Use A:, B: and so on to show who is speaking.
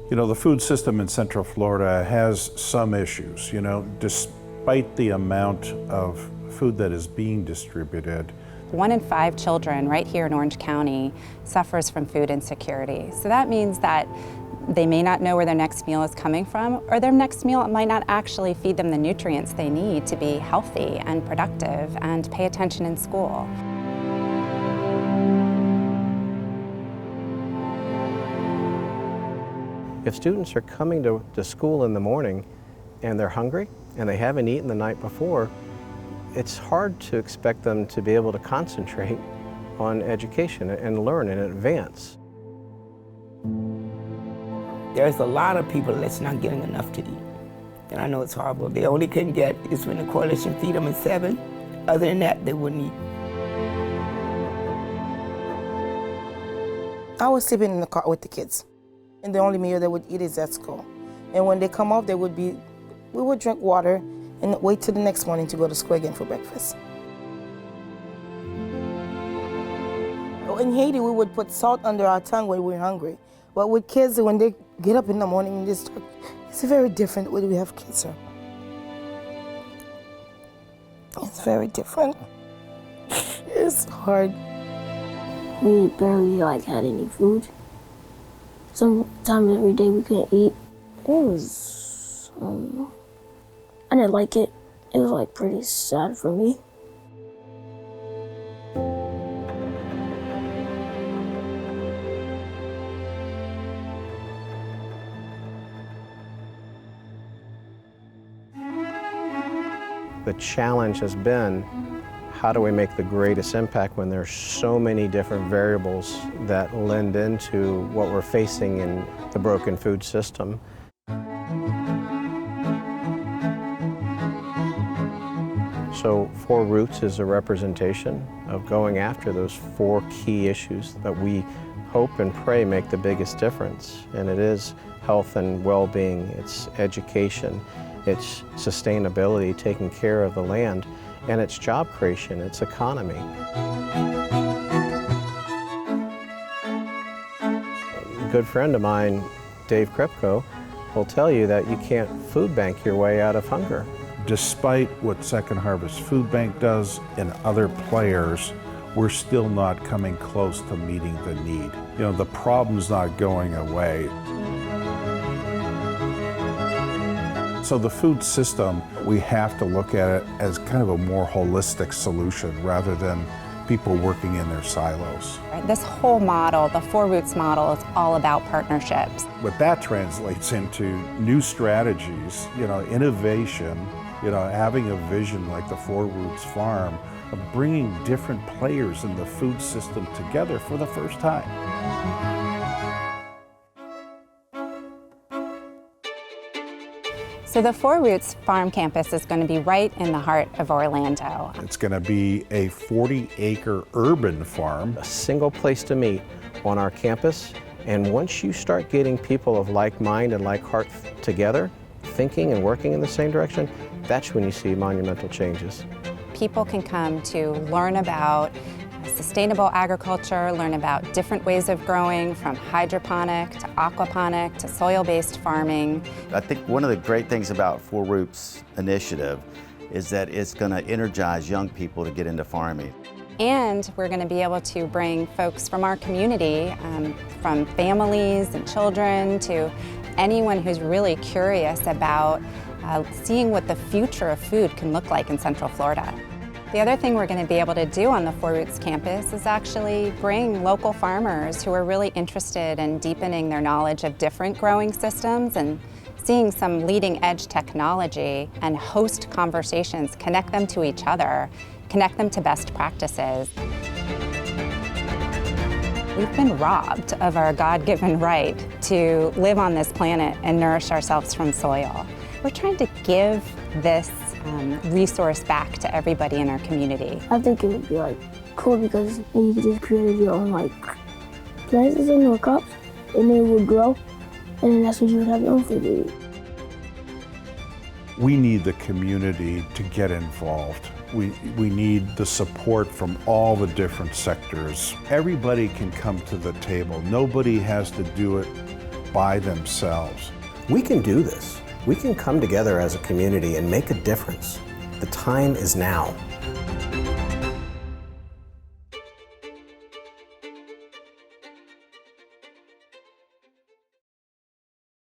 A: You know, the food system in Central Florida has some issues, you know, despite the amount of food that is being distributed.
B: 1 in 5 children right here in Orange County suffers from food insecurity. So that means that they may not know where their next meal is coming from, or their next meal might not actually feed them the nutrients they need to be healthy and productive and pay attention in school.
C: If students are coming to school in the morning and they're hungry and they haven't eaten the night before, it's hard to expect them to be able to concentrate on education and learn and advance.
D: There's a lot of people that's not getting enough to eat. And I know it's horrible. They only can get is when the coalition feed them at 7. Other than that, they wouldn't eat.
E: I was sleeping in the car with the kids, and the only meal they would eat is at school. And when they come off, we would drink water and wait till the next morning to go to school again for breakfast. In Haiti, we would put salt under our tongue when we were hungry. But with kids, when they get up in the morning, it's very different when we have kids here. It's very different. It's hard.
F: We barely had any food. Sometimes every day we couldn't eat. It was, I didn't like it. It was pretty sad for me.
C: The challenge has been, how do we make the greatest impact when there's so many different variables that lend into what we're facing in the broken food system? So 4Roots is a representation of going after those 4 key issues that we hope and pray make the biggest difference. And it is health and well-being, it's education, it's sustainability, taking care of the land, and it's job creation, it's economy. A good friend of mine, Dave Krepko, will tell you that you can't food bank your way out of hunger.
A: Despite what Second Harvest Food Bank does and other players, we're still not coming close to meeting the need. You know, the problem's not going away. So the food system, we have to look at it as kind of a more holistic solution rather than people working in their silos.
B: This whole model, the 4Roots model, is all about partnerships.
A: What that translates into new strategies, you know, innovation, you know, having a vision like the 4Roots Farm, of bringing different players in the food system together for the first time.
B: So the 4Roots Farm Campus is going to be right in the heart of Orlando.
A: It's going to be a 40-acre urban farm.
C: A single place to meet on our campus, and once you start getting people of like mind and like heart together, thinking and working in the same direction, that's when you see monumental changes.
B: People can come to learn about sustainable agriculture, learn about different ways of growing, from hydroponic to aquaponic to soil-based farming.
G: I think one of the great things about 4Roots initiative is that it's going to energize young people to get into farming.
B: And we're going to be able to bring folks from our community, from families and children to anyone who's really curious about seeing what the future of food can look like in Central Florida. The other thing we're going to be able to do on the 4Roots campus is actually bring local farmers who are really interested in deepening their knowledge of different growing systems and seeing some leading edge technology, and host conversations, connect them to each other, connect them to best practices. We've been robbed of our God-given right to live on this planet and nourish ourselves from soil. We're trying to give this resource back to everybody in our community.
F: I think it would be cool because then you could just create your own plants or crops, and they would grow, and then that's when you would have your own food to eat.
A: We need the community to get involved. We need the support from all the different sectors. Everybody can come to the table. Nobody has to do it by themselves.
H: We can do this. We can come together as a community and make a difference. The time is now.